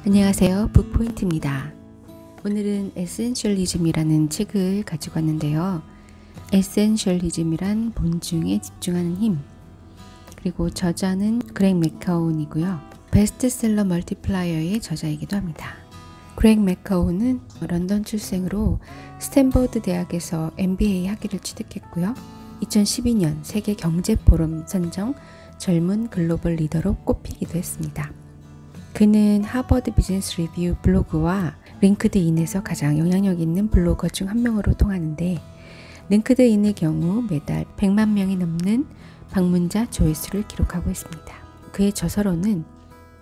안녕하세요. 북포인트입니다. 오늘은 에센셜리즘이라는 책을 가지고 왔는데요. 에센셜리즘이란 본중에 집중하는 힘, 그리고 저자는 그렉 맥카온이고요. 베스트셀러 멀티플라이어의 저자이기도 합니다. 그렉 맥카온은 런던 출생으로 스탠퍼드 대학에서 MBA 학위를 취득했고요. 2012년 세계 경제포럼 선정 젊은 글로벌 리더로 꼽히기도 했습니다. 그는 하버드 비즈니스 리뷰 블로그와 링크드인에서 가장 영향력 있는 블로거 중 한 명으로 통하는데, 링크드인의 경우 매달 100만 명이 넘는 방문자 조회수를 기록하고 있습니다. 그의 저서로는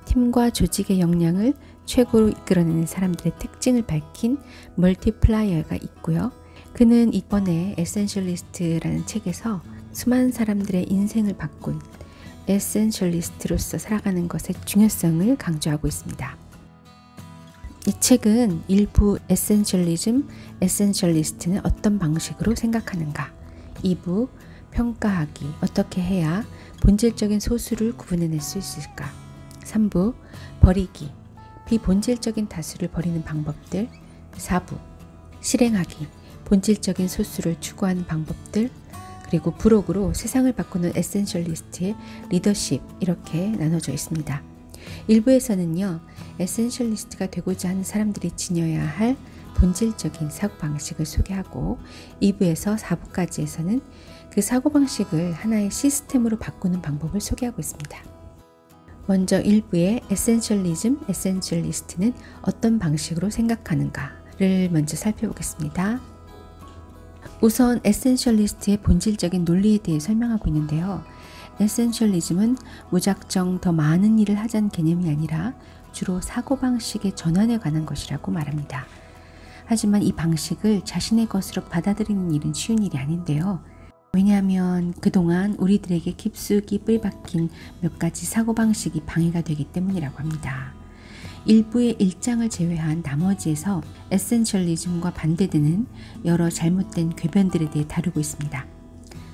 팀과 조직의 역량을 최고로 이끌어내는 사람들의 특징을 밝힌 멀티플라이어가 있고요. 그는 이번에 에센셜리스트라는 책에서 수많은 사람들의 인생을 바꾼 에센셜리스트로서 살아가는 것의 중요성을 강조하고 있습니다. 이 책은 일부 에센셜리즘, 에센셜리스트는 어떤 방식으로 생각하는가, 2부 평가하기, 어떻게 해야 본질적인 소수를 구분해낼 수 있을까, 3부 버리기, 비본질적인 다수를 버리는 방법들, 4부 실행하기, 본질적인 소수를 추구하는 방법들, 그리고 부록으로 세상을 바꾸는 에센셜리스트의 리더십, 이렇게 나눠져 있습니다. 1부에서는요, 에센셜리스트가 되고자 하는 사람들이 지녀야 할 본질적인 사고방식을 소개하고, 2부에서 4부까지에서는 그 사고방식을 하나의 시스템으로 바꾸는 방법을 소개하고 있습니다. 먼저 1부의 에센셜리즘, 에센셜리스트는 어떤 방식으로 생각하는가를 먼저 살펴보겠습니다. 우선 에센셜리스트의 본질적인 논리에 대해 설명하고 있는데요. 에센셜리즘은 무작정 더 많은 일을 하자는 개념이 아니라 주로 사고방식의 전환에 관한 것이라고 말합니다. 하지만 이 방식을 자신의 것으로 받아들이는 일은 쉬운 일이 아닌데요. 왜냐하면 그동안 우리들에게 깊숙이 뿌리박힌 몇 가지 사고방식이 방해가 되기 때문이라고 합니다. 일부의 1장을 제외한 나머지에서 에센셜리즘과 반대되는 여러 잘못된 궤변들에 대해 다루고 있습니다.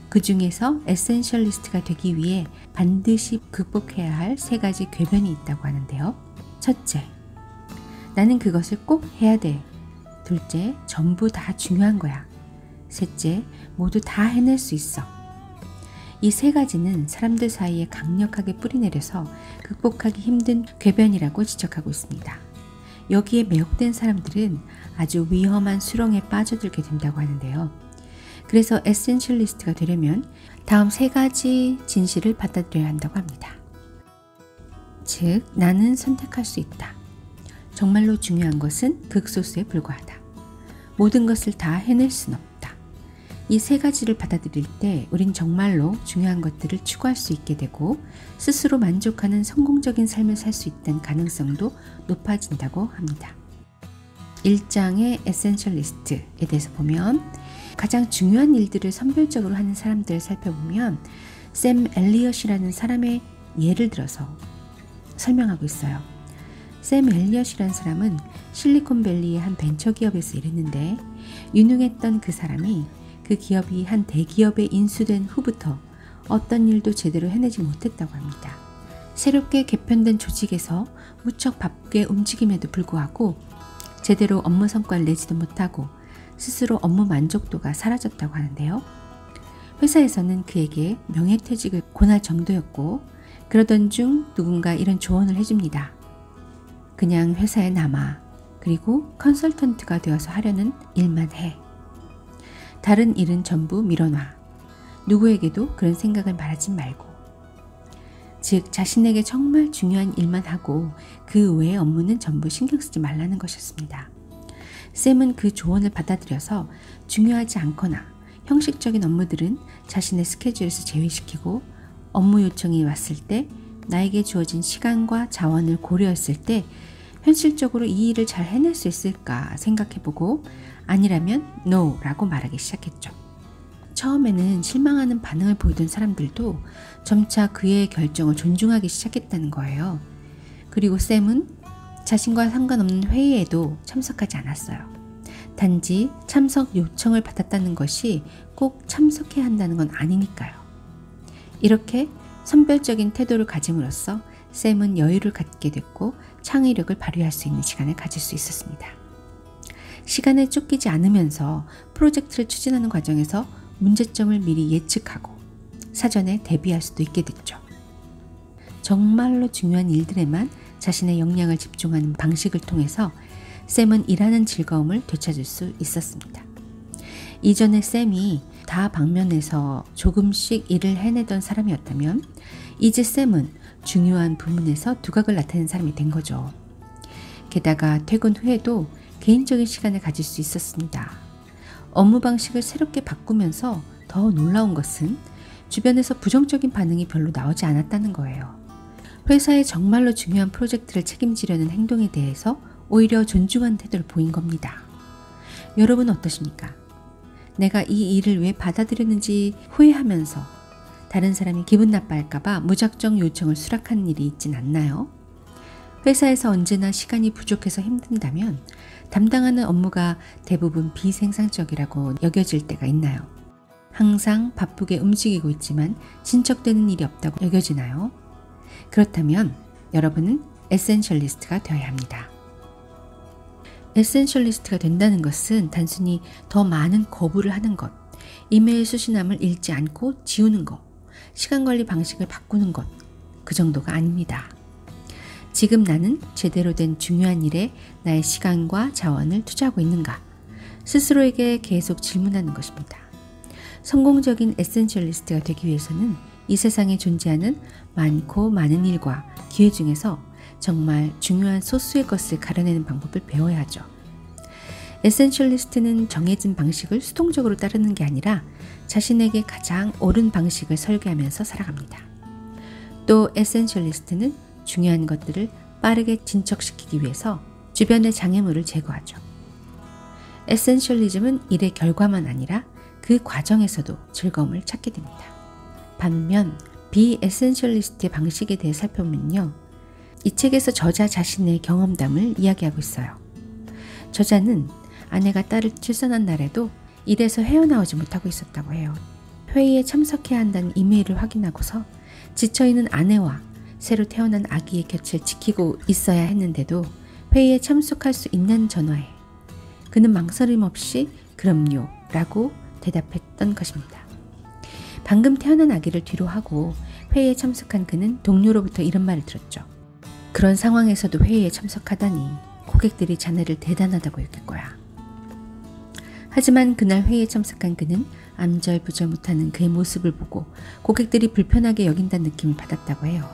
그 중에서 에센셜리스트가 되기 위해 반드시 극복해야 할 3가지 궤변이 있다고 하는데요. 첫째, 나는 그것을 꼭 해야 돼. 둘째, 전부 다 중요한 거야. 셋째, 모두 다 해낼 수 있어. 이 3가지는 사람들 사이에 강력하게 뿌리내려서 극복하기 힘든 궤변이라고 지적하고 있습니다. 여기에 매혹된 사람들은 아주 위험한 수렁에 빠져들게 된다고 하는데요. 그래서 에센셜리스트가 되려면 다음 3가지 진실을 받아들여야 한다고 합니다. 즉, 나는 선택할 수 있다. 정말로 중요한 것은 극소수에 불과하다. 모든 것을 다 해낼 순 없다. 이 3가지를 받아들일 때 우린 정말로 중요한 것들을 추구할 수 있게 되고 스스로 만족하는 성공적인 삶을 살 수 있다는 가능성도 높아진다고 합니다. 1장의 에센셜리스트에 대해서 보면, 가장 중요한 일들을 선별적으로 하는 사람들을 살펴보면 샘 엘리엇이라는 사람의 예를 들어서 설명하고 있어요. 샘 엘리엇이라는 사람은 실리콘밸리의 한 벤처기업에서 일했는데, 유능했던 그 사람이 그 기업이 한 대기업에 인수된 후부터 어떤 일도 제대로 해내지 못했다고 합니다. 새롭게 개편된 조직에서 무척 바쁘게 움직임에도 불구하고 제대로 업무 성과를 내지도 못하고 스스로 업무 만족도가 사라졌다고 하는데요. 회사에서는 그에게 명예퇴직을 권할 정도였고, 그러던 중 누군가 이런 조언을 해줍니다. 그냥 회사에 남아. 그리고 컨설턴트가 되어서 하려는 일만 해. 다른 일은 전부 밀어놔. 누구에게도 그런 생각을 말하지 말고. 즉, 자신에게 정말 중요한 일만 하고 그 외의 업무는 전부 신경 쓰지 말라는 것이었습니다. 샘은 그 조언을 받아들여서 중요하지 않거나 형식적인 업무들은 자신의 스케줄에서 제외시키고, 업무 요청이 왔을 때 나에게 주어진 시간과 자원을 고려했을 때 현실적으로 이 일을 잘 해낼 수 있을까 생각해보고, 아니라면 No 라고 말하기 시작했죠. 처음에는 실망하는 반응을 보이던 사람들도 점차 그의 결정을 존중하기 시작했다는 거예요. 그리고 샘은 자신과 상관없는 회의에도 참석하지 않았어요. 단지 참석 요청을 받았다는 것이 꼭 참석해야 한다는 건 아니니까요. 이렇게 선별적인 태도를 가짐으로써 샘은 여유를 갖게 됐고 창의력을 발휘할 수 있는 시간을 가질 수 있었습니다. 시간에 쫓기지 않으면서 프로젝트를 추진하는 과정에서 문제점을 미리 예측하고 사전에 대비할 수도 있게 됐죠. 정말로 중요한 일들에만 자신의 역량을 집중하는 방식을 통해서 샘은 일하는 즐거움을 되찾을 수 있었습니다. 이전에 샘이 다 방면에서 조금씩 일을 해내던 사람이었다면 이제 샘은 중요한 부분에서 두각을 나타낸 사람이 된 거죠. 게다가 퇴근 후에도 개인적인 시간을 가질 수 있었습니다. 업무 방식을 새롭게 바꾸면서 더 놀라운 것은 주변에서 부정적인 반응이 별로 나오지 않았다는 거예요. 회사의 정말로 중요한 프로젝트를 책임지려는 행동에 대해서 오히려 존중한 태도를 보인 겁니다. 여러분은 어떠십니까? 내가 이 일을 왜 받아들였는지 후회하면서 다른 사람이 기분 나빠할까봐 무작정 요청을 수락하는 일이 있진 않나요? 회사에서 언제나 시간이 부족해서 힘든다면 담당하는 업무가 대부분 비생산적이라고 여겨질 때가 있나요? 항상 바쁘게 움직이고 있지만 진척되는 일이 없다고 여겨지나요? 그렇다면 여러분은 에센셜리스트가 되어야 합니다. 에센셜리스트가 된다는 것은 단순히 더 많은 거부를 하는 것, 이메일 수신함을 읽지 않고 지우는 것, 시간관리 방식을 바꾸는 것, 그 정도가 아닙니다. 지금 나는 제대로 된 중요한 일에 나의 시간과 자원을 투자하고 있는가? 스스로에게 계속 질문하는 것입니다. 성공적인 에센셜리스트가 되기 위해서는 이 세상에 존재하는 많고 많은 일과 기회 중에서 정말 중요한 소수의 것을 가려내는 방법을 배워야 하죠. 에센셜리스트는 정해진 방식을 수동적으로 따르는 게 아니라 자신에게 가장 옳은 방식을 설계하면서 살아갑니다. 또 에센셜리스트는 중요한 것들을 빠르게 진척시키기 위해서 주변의 장애물을 제거하죠. 에센셜리즘은 일의 결과만 아니라 그 과정에서도 즐거움을 찾게 됩니다. 반면 비에센셜리스트의 방식에 대해 살펴보면요. 이 책에서 저자 자신의 경험담을 이야기하고 있어요. 저자는 아내가 딸을 출산한 날에도 일에서 헤어나오지 못하고 있었다고 해요. 회의에 참석해야 한다는 이메일을 확인하고서 지쳐있는 아내와 새로 태어난 아기의 곁을 지키고 있어야 했는데도 회의에 참석할 수 있는 전화에 그는 망설임 없이 그럼요 라고 대답했던 것입니다. 방금 태어난 아기를 뒤로 하고 회의에 참석한 그는 동료로부터 이런 말을 들었죠. 그런 상황에서도 회의에 참석하다니 고객들이 자네를 대단하다고 여길 거야. 하지만 그날 회의에 참석한 그는 안절부절 못하는 그의 모습을 보고 고객들이 불편하게 여긴다는 느낌을 받았다고 해요.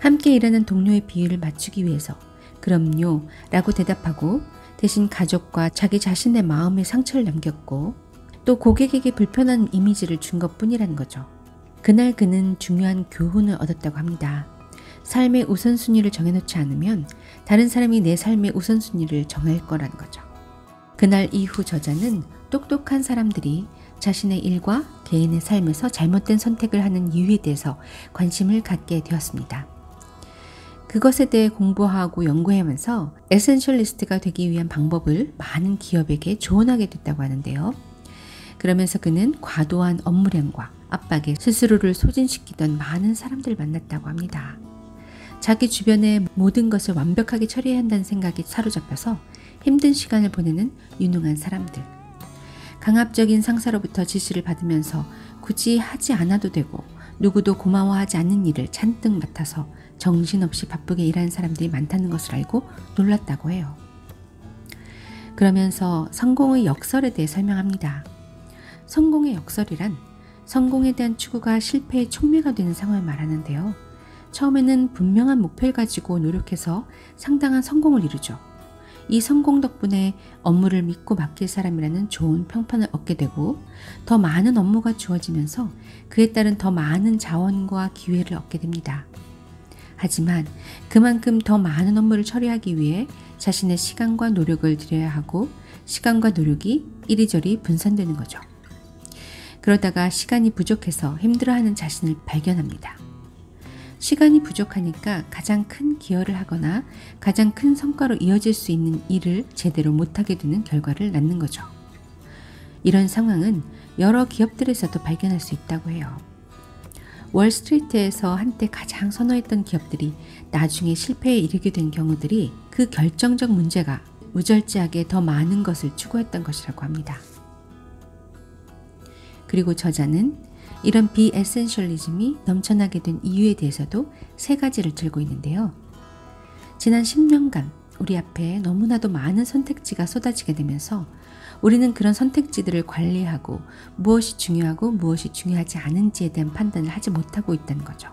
함께 일하는 동료의 비율을 맞추기 위해서 그럼요 라고 대답하고 대신 가족과 자기 자신의 마음에 상처를 남겼고 또 고객에게 불편한 이미지를 준 것뿐이라는 거죠. 그날 그는 중요한 교훈을 얻었다고 합니다. 삶의 우선순위를 정해놓지 않으면 다른 사람이 내 삶의 우선순위를 정할 거라는 거죠. 그날 이후 저자는 똑똑한 사람들이 자신의 일과 개인의 삶에서 잘못된 선택을 하는 이유에 대해서 관심을 갖게 되었습니다. 그것에 대해 공부하고 연구하면서 에센셜리스트가 되기 위한 방법을 많은 기업에게 조언하게 됐다고 하는데요. 그러면서 그는 과도한 업무량과 압박에 스스로를 소진시키던 많은 사람들을 만났다고 합니다. 자기 주변의 모든 것을 완벽하게 처리해야 한다는 생각에 사로잡혀서 힘든 시간을 보내는 유능한 사람들. 강압적인 상사로부터 지시를 받으면서 굳이 하지 않아도 되고 누구도 고마워하지 않는 일을 잔뜩 맡아서 정신없이 바쁘게 일하는 사람들이 많다는 것을 알고 놀랐다고 해요. 그러면서 성공의 역설에 대해 설명합니다. 성공의 역설이란 성공에 대한 추구가 실패의 촉매가 되는 상황을 말하는데요. 처음에는 분명한 목표를 가지고 노력해서 상당한 성공을 이루죠. 이 성공 덕분에 업무를 믿고 맡길 사람이라는 좋은 평판을 얻게 되고 더 많은 업무가 주어지면서 그에 따른 더 많은 자원과 기회를 얻게 됩니다. 하지만 그만큼 더 많은 업무를 처리하기 위해 자신의 시간과 노력을 들여야 하고 시간과 노력이 이리저리 분산되는 거죠. 그러다가 시간이 부족해서 힘들어하는 자신을 발견합니다. 시간이 부족하니까 가장 큰 기여를 하거나 가장 큰 성과로 이어질 수 있는 일을 제대로 못하게 되는 결과를 낳는 거죠. 이런 상황은 여러 기업들에서도 발견할 수 있다고 해요. 월스트리트에서 한때 가장 선호했던 기업들이 나중에 실패에 이르게 된 경우들이 그 결정적 문제가 무절제하게 더 많은 것을 추구했던 것이라고 합니다. 그리고 저자는 이런 비에센셜리즘이 넘쳐나게 된 이유에 대해서도 3가지를 들고 있는데요. 지난 10년간 우리 앞에 너무나도 많은 선택지가 쏟아지게 되면서 우리는 그런 선택지들을 관리하고 무엇이 중요하고 무엇이 중요하지 않은지에 대한 판단을 하지 못하고 있다는 거죠.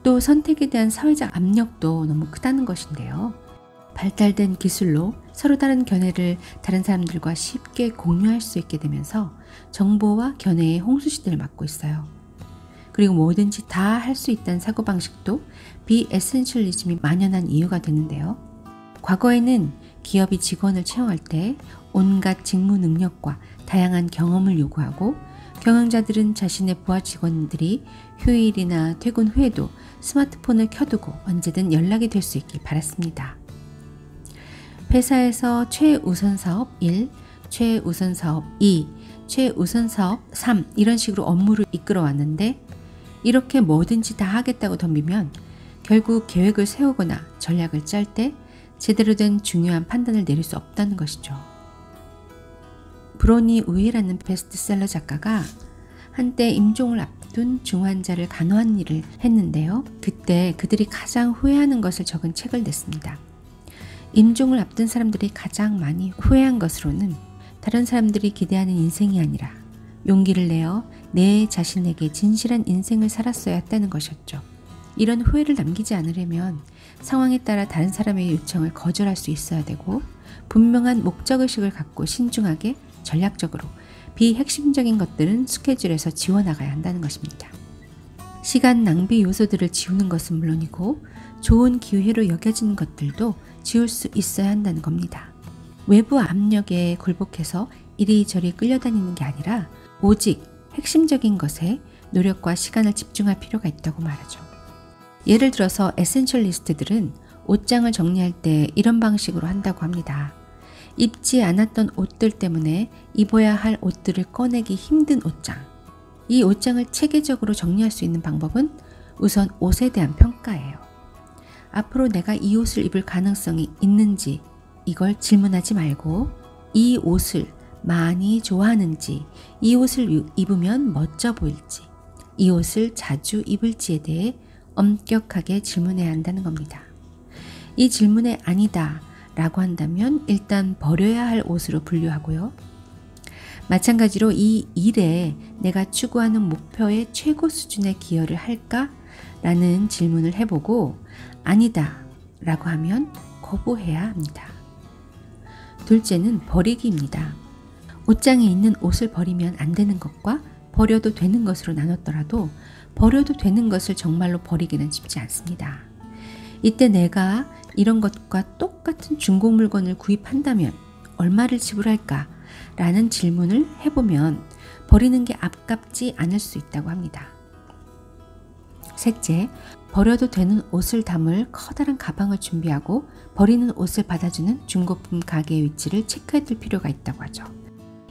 또 선택에 대한 사회적 압력도 너무 크다는 것인데요. 발달된 기술로 서로 다른 견해를 다른 사람들과 쉽게 공유할 수 있게 되면서 정보와 견해의 홍수시대를 맞고 있어요. 그리고 뭐든지 다 할 수 있다는 사고방식도 비에센셜리즘이 만연한 이유가 되는데요. 과거에는 기업이 직원을 채용할 때 온갖 직무 능력과 다양한 경험을 요구하고 경영자들은 자신의 부하 직원들이 휴일이나 퇴근 후에도 스마트폰을 켜두고 언제든 연락이 될 수 있길 바랐습니다. 회사에서 최우선 사업 1, 최우선 사업 2, 최우선 사업 3 이런 식으로 업무를 이끌어 왔는데 이렇게 뭐든지 다 하겠다고 덤비면 결국 계획을 세우거나 전략을 짤 때 제대로 된 중요한 판단을 내릴 수 없다는 것이죠. 브로니 우이라는 베스트셀러 작가가 한때 임종을 앞둔 중환자를 간호한 일을 했는데요. 그때 그들이 가장 후회하는 것을 적은 책을 냈습니다. 임종을 앞둔 사람들이 가장 많이 후회한 것으로는 다른 사람들이 기대하는 인생이 아니라 용기를 내어 내 자신에게 진실한 인생을 살았어야 했다는 것이었죠. 이런 후회를 남기지 않으려면 상황에 따라 다른 사람의 요청을 거절할 수 있어야 되고 분명한 목적의식을 갖고 신중하게 전략적으로 비핵심적인 것들은 스케줄에서 지워나가야 한다는 것입니다. 시간 낭비 요소들을 지우는 것은 물론이고 좋은 기회로 여겨지는 것들도 지울 수 있어야 한다는 겁니다. 외부 압력에 굴복해서 이리저리 끌려다니는 게 아니라 오직 핵심적인 것에 노력과 시간을 집중할 필요가 있다고 말하죠. 예를 들어서 에센셜리스트들은 옷장을 정리할 때 이런 방식으로 한다고 합니다. 입지 않았던 옷들 때문에 입어야 할 옷들을 꺼내기 힘든 옷장. 이 옷장을 체계적으로 정리할 수 있는 방법은 우선 옷에 대한 평가예요. 앞으로 내가 이 옷을 입을 가능성이 있는지 이걸 질문하지 말고 이 옷을 많이 좋아하는지, 이 옷을 입으면 멋져 보일지, 이 옷을 자주 입을지에 대해 엄격하게 질문해야 한다는 겁니다. 이 질문에 아니다 라고 한다면 일단 버려야 할 옷으로 분류하고요. 마찬가지로 이 일에 내가 추구하는 목표의 최고 수준의 기여를 할까? 라는 질문을 해보고 아니다 라고 하면 거부해야 합니다. 둘째는 버리기입니다. 옷장에 있는 옷을 버리면 안 되는 것과 버려도 되는 것으로 나눴더라도 버려도 되는 것을 정말로 버리기는 쉽지 않습니다. 이때 내가 이런 것과 똑같은 중고 물건을 구입한다면 얼마를 지불할까? 라는 질문을 해보면 버리는 게 아깝지 않을 수 있다고 합니다. 셋째, 버려도 되는 옷을 담을 커다란 가방을 준비하고 버리는 옷을 받아주는 중고품 가게의 위치를 체크해둘 필요가 있다고 하죠.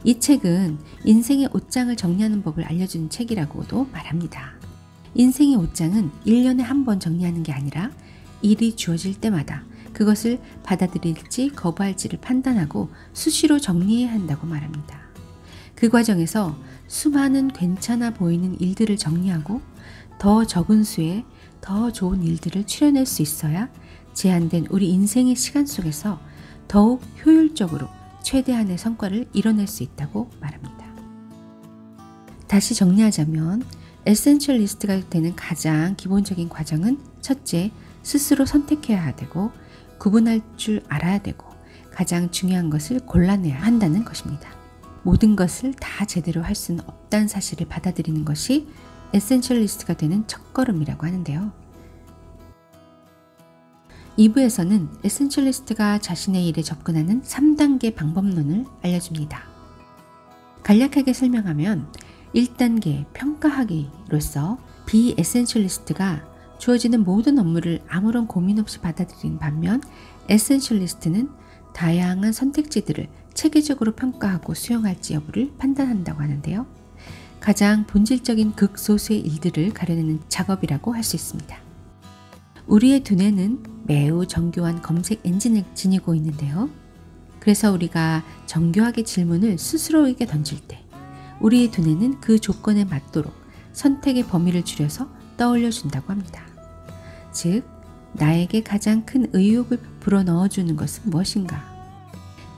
이 책은 인생의 옷장을 정리하는 법을 알려주는 책이라고도 말합니다. 인생의 옷장은 1년에 한 번 정리하는 게 아니라 일이 주어질 때마다 그것을 받아들일지 거부할지를 판단하고 수시로 정리해야 한다고 말합니다. 그 과정에서 수많은 괜찮아 보이는 일들을 정리하고 더 적은 수의 더 좋은 일들을 추려낼 수 있어야 제한된 우리 인생의 시간 속에서 더욱 효율적으로 최대한의 성과를 이뤄낼 수 있다고 말합니다. 다시 정리하자면 에센셜리스트가 되는 가장 기본적인 과정은 첫째, 스스로 선택해야 되고 구분할 줄 알아야 되고 가장 중요한 것을 골라내야 한다는 것입니다. 모든 것을 다 제대로 할 수는 없다는 사실을 받아들이는 것이 에센셜리스트가 되는 첫걸음이라고 하는데요. 2부에서는 에센셜리스트가 자신의 일에 접근하는 3단계 방법론을 알려줍니다. 간략하게 설명하면 1단계 평가하기로서 비에센셜리스트가 주어지는 모든 업무를 아무런 고민 없이 받아들이는 반면 에센셜리스트는 다양한 선택지들을 체계적으로 평가하고 수용할지 여부를 판단한다고 하는데요. 가장 본질적인 극소수의 일들을 가려내는 작업이라고 할 수 있습니다. 우리의 두뇌는 매우 정교한 검색 엔진을 지니고 있는데요. 그래서 우리가 정교하게 질문을 스스로에게 던질 때 우리의 두뇌는 그 조건에 맞도록 선택의 범위를 줄여서 떠올려 준다고 합니다. 즉, 나에게 가장 큰 의욕을 불어넣어주는 것은 무엇인가?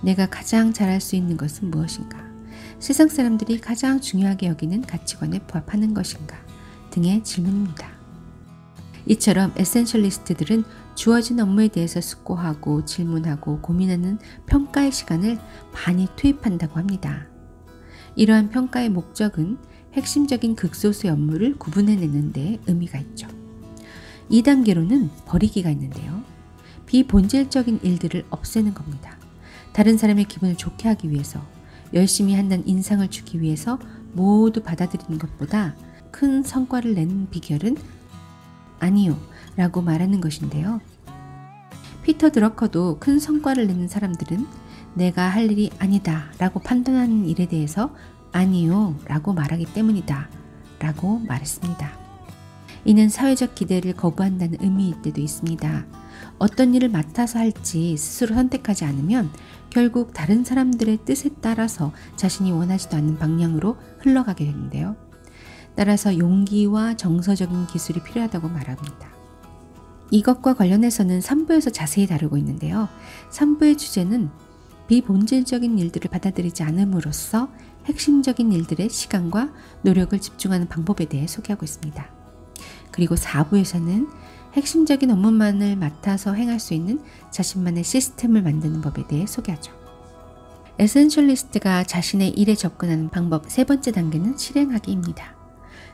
내가 가장 잘할 수 있는 것은 무엇인가? 세상 사람들이 가장 중요하게 여기는 가치관에 부합하는 것인가? 등의 질문입니다. 이처럼 에센셜리스트들은 주어진 업무에 대해서 숙고하고 질문하고 고민하는 평가의 시간을 많이 투입한다고 합니다. 이러한 평가의 목적은 핵심적인 극소수의 업무를 구분해내는 데 의미가 있죠. 2단계로는 버리기가 있는데요. 비본질적인 일들을 없애는 겁니다. 다른 사람의 기분을 좋게 하기 위해서, 열심히 한다는 인상을 주기 위해서 모두 받아들이는 것보다 큰 성과를 내는 비결은 아니요 라고 말하는 것인데요. 피터 드러커도 큰 성과를 내는 사람들은 내가 할 일이 아니다 라고 판단하는 일에 대해서 아니요 라고 말하기 때문이다 라고 말했습니다. 이는 사회적 기대를 거부한다는 의미일 때도 있습니다. 어떤 일을 맡아서 할지 스스로 선택하지 않으면 결국 다른 사람들의 뜻에 따라서 자신이 원하지도 않는 방향으로 흘러가게 되는데요. 따라서 용기와 정서적인 기술이 필요하다고 말합니다. 이것과 관련해서는 3부에서 자세히 다루고 있는데요. 3부의 주제는 비본질적인 일들을 받아들이지 않음으로써 핵심적인 일들의 시간과 노력을 집중하는 방법에 대해 소개하고 있습니다. 그리고 4부에서는 핵심적인 업무만을 맡아서 행할 수 있는 자신만의 시스템을 만드는 법에 대해 소개하죠. 에센셜리스트가 자신의 일에 접근하는 방법 세 번째 단계는 실행하기입니다.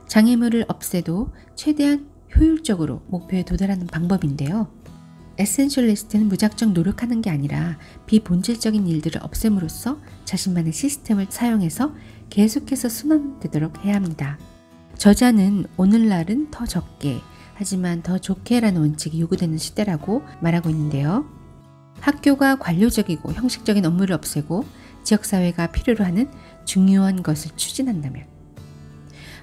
장애물을 없애도 최대한 효율적으로 목표에 도달하는 방법인데요. 에센셜리스트는 무작정 노력하는 게 아니라 비본질적인 일들을 없앰으로써 자신만의 시스템을 사용해서 계속해서 순환되도록 해야 합니다. 저자는 오늘날은 더 적게 하지만 더 좋게라는 원칙이 요구되는 시대라고 말하고 있는데요. 학교가 관료적이고 형식적인 업무를 없애고 지역사회가 필요로 하는 중요한 것을 추진한다면,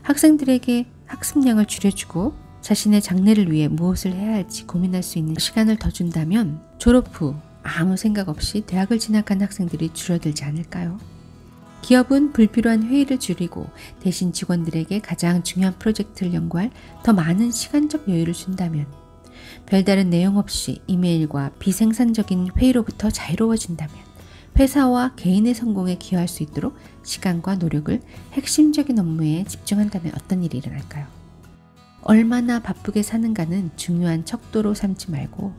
학생들에게 학습량을 줄여주고 자신의 장래를 위해 무엇을 해야 할지 고민할 수 있는 시간을 더 준다면 졸업 후 아무 생각 없이 대학을 진학한 학생들이 줄어들지 않을까요? 기업은 불필요한 회의를 줄이고 대신 직원들에게 가장 중요한 프로젝트를 연구할 더 많은 시간적 여유를 준다면, 별다른 내용 없이 이메일과 비생산적인 회의로부터 자유로워진다면 회사와 개인의 성공에 기여할 수 있도록 시간과 노력을 핵심적인 업무에 집중한다면 어떤 일이 일어날까요? 얼마나 바쁘게 사는가는 중요한 척도로 삼지 말고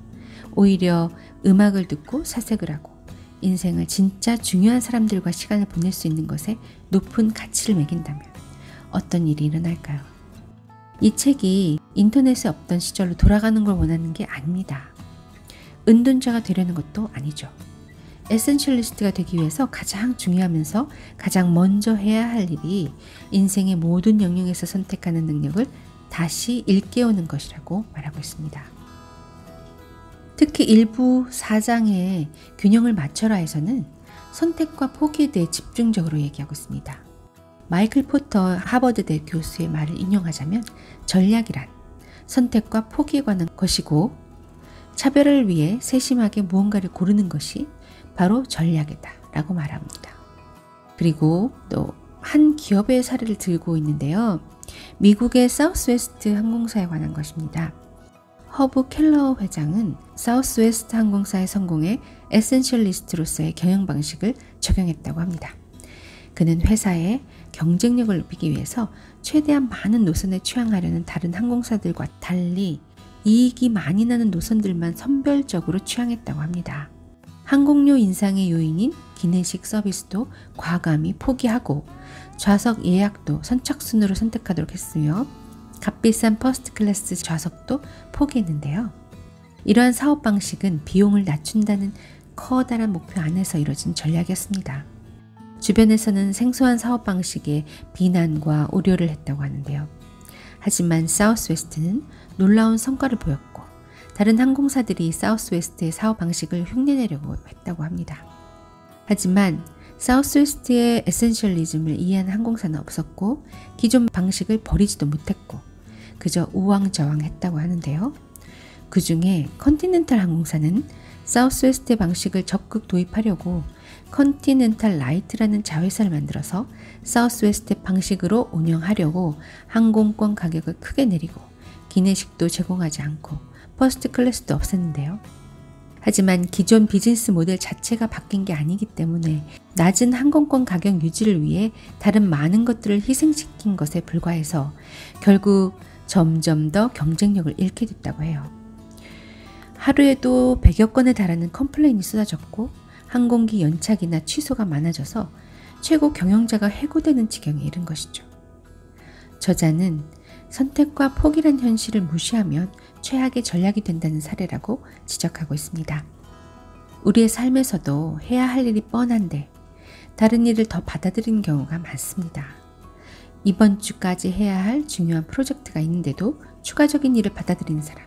오히려 음악을 듣고 사색을 하고 인생을 진짜 중요한 사람들과 시간을 보낼 수 있는 것에 높은 가치를 매긴다면 어떤 일이 일어날까요? 이 책이 인터넷에 없던 시절로 돌아가는 걸 원하는 게 아닙니다. 은둔자가 되려는 것도 아니죠. 에센셜리스트가 되기 위해서 가장 중요하면서 가장 먼저 해야 할 일이 인생의 모든 영역에서 선택하는 능력을 다시 일깨우는 것이라고 말하고 있습니다. 특히 일부 4장의 균형을 맞춰라에서는 선택과 포기에 대해 집중적으로 얘기하고 있습니다. 마이클 포터 하버드대 교수의 말을 인용하자면 전략이란 선택과 포기에 관한 것이고 차별을 위해 세심하게 무언가를 고르는 것이 바로 전략이다 라고 말합니다. 그리고 또 한 기업의 사례를 들고 있는데요. 미국의 사우스웨스트 항공사에 관한 것입니다. 허브 켈러 회장은 사우스웨스트 항공사의 성공에 에센셜리스트로서의 경영 방식을 적용했다고 합니다. 그는 회사의 경쟁력을 높이기 위해서 최대한 많은 노선에 취향하려는 다른 항공사들과 달리 이익이 많이 나는 노선들만 선별적으로 취향했다고 합니다. 항공료 인상의 요인인 기내식 서비스도 과감히 포기하고 좌석 예약도 선착순으로 선택하도록 했으며 값비싼 퍼스트 클래스 좌석도 포기했는데요. 이러한 사업 방식은 비용을 낮춘다는 커다란 목표 안에서 이뤄진 전략이었습니다. 주변에서는 생소한 사업 방식에 비난과 우려를 했다고 하는데요. 하지만 사우스웨스트는 놀라운 성과를 보였고 다른 항공사들이 사우스웨스트의 사업 방식을 흉내내려고 했다고 합니다. 하지만 사우스웨스트의 에센셜리즘을 이해한 항공사는 없었고 기존 방식을 버리지도 못했고 그저 우왕좌왕했다고 하는데요. 그 중에 컨티넨탈 항공사는 사우스웨스트의 방식을 적극 도입하려고 컨티넨탈 라이트라는 자회사를 만들어서 사우스웨스트 방식으로 운영하려고 항공권 가격을 크게 내리고 기내식도 제공하지 않고 퍼스트 클래스도 없앴는데요. 하지만 기존 비즈니스 모델 자체가 바뀐 게 아니기 때문에 낮은 항공권 가격 유지를 위해 다른 많은 것들을 희생시킨 것에 불과해서 결국 점점 더 경쟁력을 잃게 됐다고 해요. 하루에도 100여 건에 달하는 컴플레인이 쏟아졌고 항공기 연착이나 취소가 많아져서 최고 경영자가 해고되는 지경에 이른 것이죠. 저자는 선택과 포기란 현실을 무시하면 최악의 전략이 된다는 사례라고 지적하고 있습니다. 우리의 삶에서도 해야 할 일이 뻔한데 다른 일을 더 받아들이는 경우가 많습니다. 이번 주까지 해야 할 중요한 프로젝트가 있는데도 추가적인 일을 받아들이는 사람,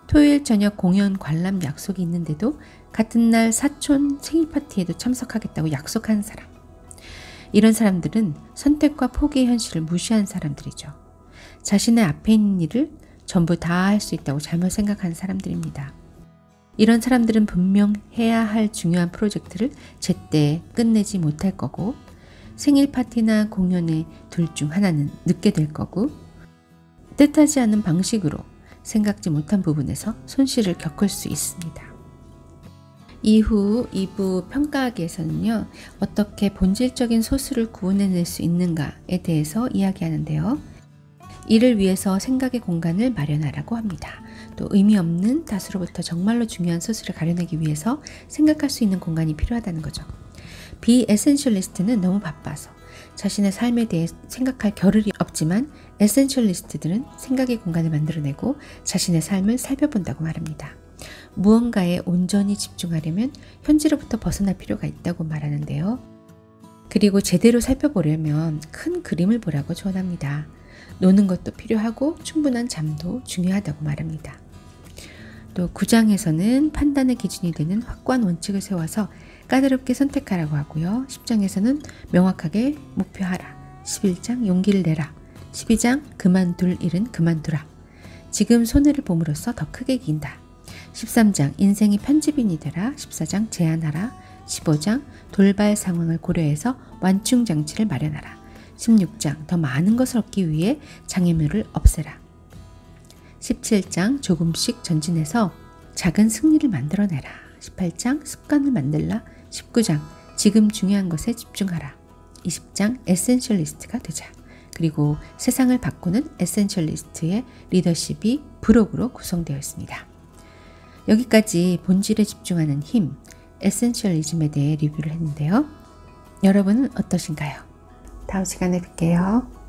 토요일 저녁 공연 관람 약속이 있는데도 같은 날 사촌 생일 파티에도 참석하겠다고 약속한 사람, 이런 사람들은 선택과 포기의 현실을 무시한 사람들이죠. 자신의 앞에 있는 일을 전부 다 할 수 있다고 잘못 생각하는 사람들입니다. 이런 사람들은 분명 해야 할 중요한 프로젝트를 제때 끝내지 못할 거고 생일 파티나 공연의 둘 중 하나는 늦게 될 거고 뜻하지 않은 방식으로 생각지 못한 부분에서 손실을 겪을 수 있습니다. 이후 2부 평가하기에서는요, 어떻게 본질적인 소수를 구분해낼 수 있는가에 대해서 이야기하는데요. 이를 위해서 생각의 공간을 마련하라고 합니다. 또 의미 없는 다수로부터 정말로 중요한 소수를 가려내기 위해서 생각할 수 있는 공간이 필요하다는 거죠. 비에센셜리스트는 너무 바빠서 자신의 삶에 대해 생각할 겨를이 없지만 에센셜리스트들은 생각의 공간을 만들어내고 자신의 삶을 살펴본다고 말합니다. 무언가에 온전히 집중하려면 현재로부터 벗어날 필요가 있다고 말하는데요. 그리고 제대로 살펴보려면 큰 그림을 보라고 조언합니다. 노는 것도 필요하고 충분한 잠도 중요하다고 말합니다. 또 9장에서는 판단의 기준이 되는 확고한 원칙을 세워서 까다롭게 선택하라고 하고요. 10장에서는 명확하게 목표하라. 11장 용기를 내라. 12장 그만둘 일은 그만두라. 지금 손해를 봄으로써 더 크게 이긴다. 13장 인생이 편집인이 되라. 14장 제안하라. 15장 돌발 상황을 고려해서 완충 장치를 마련하라. 16장 더 많은 것을 얻기 위해 장애물을 없애라. 17장 조금씩 전진해서 작은 승리를 만들어내라. 18장 습관을 만들라. 19장 지금 중요한 것에 집중하라. 20장 에센셜리스트가 되자. 그리고 세상을 바꾸는 에센셜리스트의 리더십이 부록으로 구성되어 있습니다. 여기까지 본질에 집중하는 힘, 에센셜리즘에 대해 리뷰를 했는데요. 여러분은 어떠신가요? 다음 시간에 뵐게요.